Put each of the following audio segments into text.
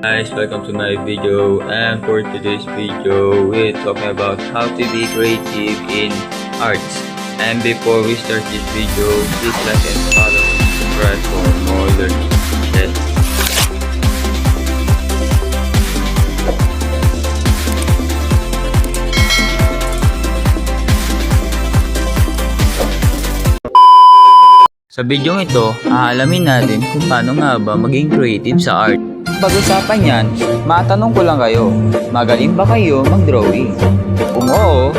Guys, welcome to my video, and for today's video we're talking about how to be creative in arts. And before we start this video, please like and follow, subscribe for more learning. Yes. Sa video ito, aalamin natin kung paano nga ba maging creative sa art. Pag-usapan yan, matanong ko lang kayo, magaling ba kayo mag-drawing? Kung oo,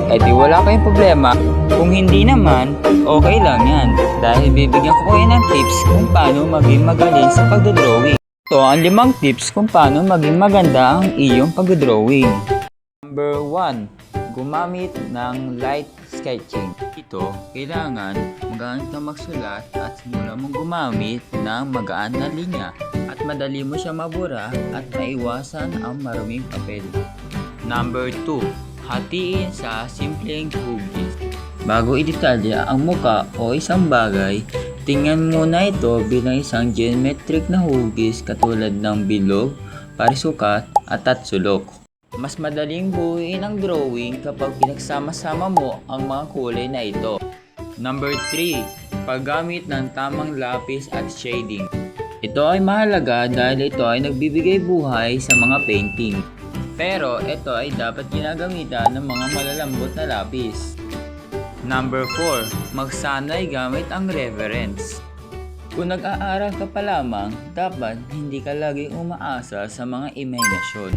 edi wala kayong problema. Kung hindi naman, okay lang yan. Dahil bibigyan ko kayo ng tips kung paano maging magaling sa pag-drawing. Ito ang 5 tips kung paano maging maganda ang iyong pag-drawing. Number 1, gumamit ng light sketching. Ito, kailangan magaan ka magsulat at simula mong gumamit ng magaan na linya at madali mo siya mabura at maiwasan ang maruming papel. Number 2, hatiin sa simpleng hugis. Bago idetalya ang muka o isang bagay, tingnan muna ito bilang isang geometric na hugis katulad ng bilog, parisukat at sulok. Mas madaling buuin ang drawing kapag pinagsama-sama mo ang mga kulay na ito. Number 3, paggamit ng tamang lapis at shading. Ito ay mahalaga dahil ito ay nagbibigay buhay sa mga painting. Pero ito ay dapat ginagamitan ng mga malalambot na lapis. Number 4, magsanay gamit ang reference. Kung nag-aaral ka pa lamang, dapat hindi ka laging umaasa sa mga imahinasyon.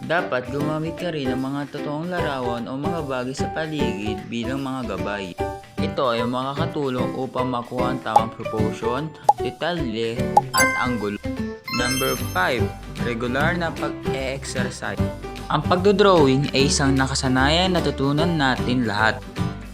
Dapat gumamit ka rin ng mga totoong larawan o mga bagay sa paligid bilang mga gabay. Ito ay makakatulong upang makuha ang tamang proportion, detalye at anggulo. Number 5, regular na pag-e-exercise. Ang pagdodrawing ay isang nakasanayan na natutunan natin lahat.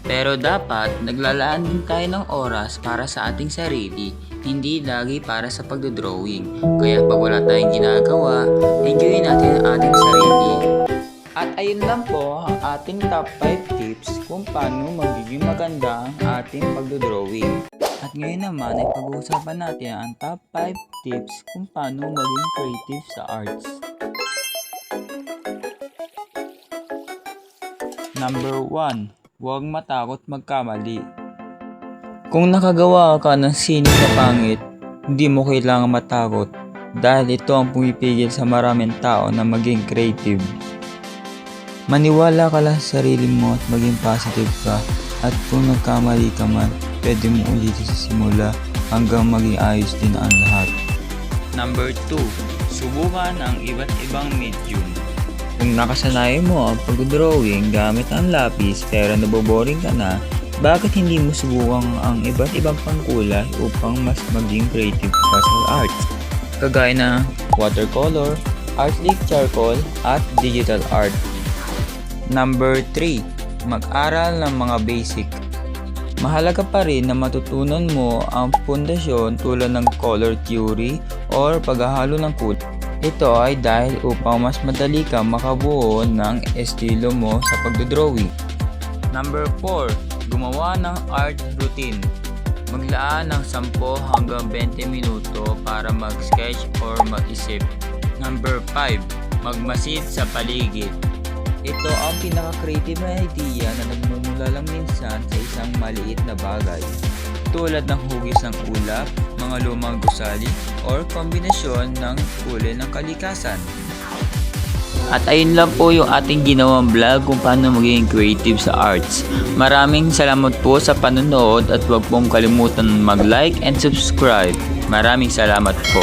Pero dapat naglalaan din tayo ng oras para sa ating sarili, hindi lagi para sa pagdodrawing. Kaya pag wala tayong ginagawa, enjoyin natin ang ating sarili. At ayun lang po ang ating top 5 tips kung paano magiging maganda ang ating pagdodrawing. At ngayon naman ay pag-uusapan natin ang top 5 tips kung paano maging creative sa arts. Number 1, huwag matakot magkamali. Kung nakagawa ka ng sining na pangit, hindi mo kailangan matakot dahil ito ang pumipigil sa maraming tao na maging creative. Maniwala ka lang sa sarili mo at maging positive ka, at kung nagkamali ka man, pwede mo ulitin sa simula hanggang maging ayos din ang lahat. Number 2, subukan ang iba't ibang medium. Kung nakasanayan mo ang pag-drawing gamit ang lapis pero naboboring ka na, bakit hindi mo subukan ang iba't ibang pangkulay upang mas maging creative ka sa arts? Kagaya na watercolor, acrylic charcoal at digital art. Number 3, mag-aral ng mga basic. Mahalaga pa rin na matutunan mo ang pundasyon tulad ng color theory or paghahalo ng kulay. Ito ay dahil upang mas madali kang makabuo ng estilo mo sa pagdodrawing. Number 4, gumawa ng art routine. Maglaan ng 10 hanggang 20 minuto para mag-sketch or mag-isip. Number 5, magmasid sa paligid. Ito ang pinaka-creative na idea na nagmumula lang minsan sa isang maliit na bagay, tulad ng hugis ng ulap, mga lumang gusali, or kombinasyon ng kulay ng kalikasan. At ayun lang po yung ating ginawang vlog kung paano maging creative sa arts. Maraming salamat po sa panonood at huwag pong kalimutan mag-like and subscribe. Maraming salamat po.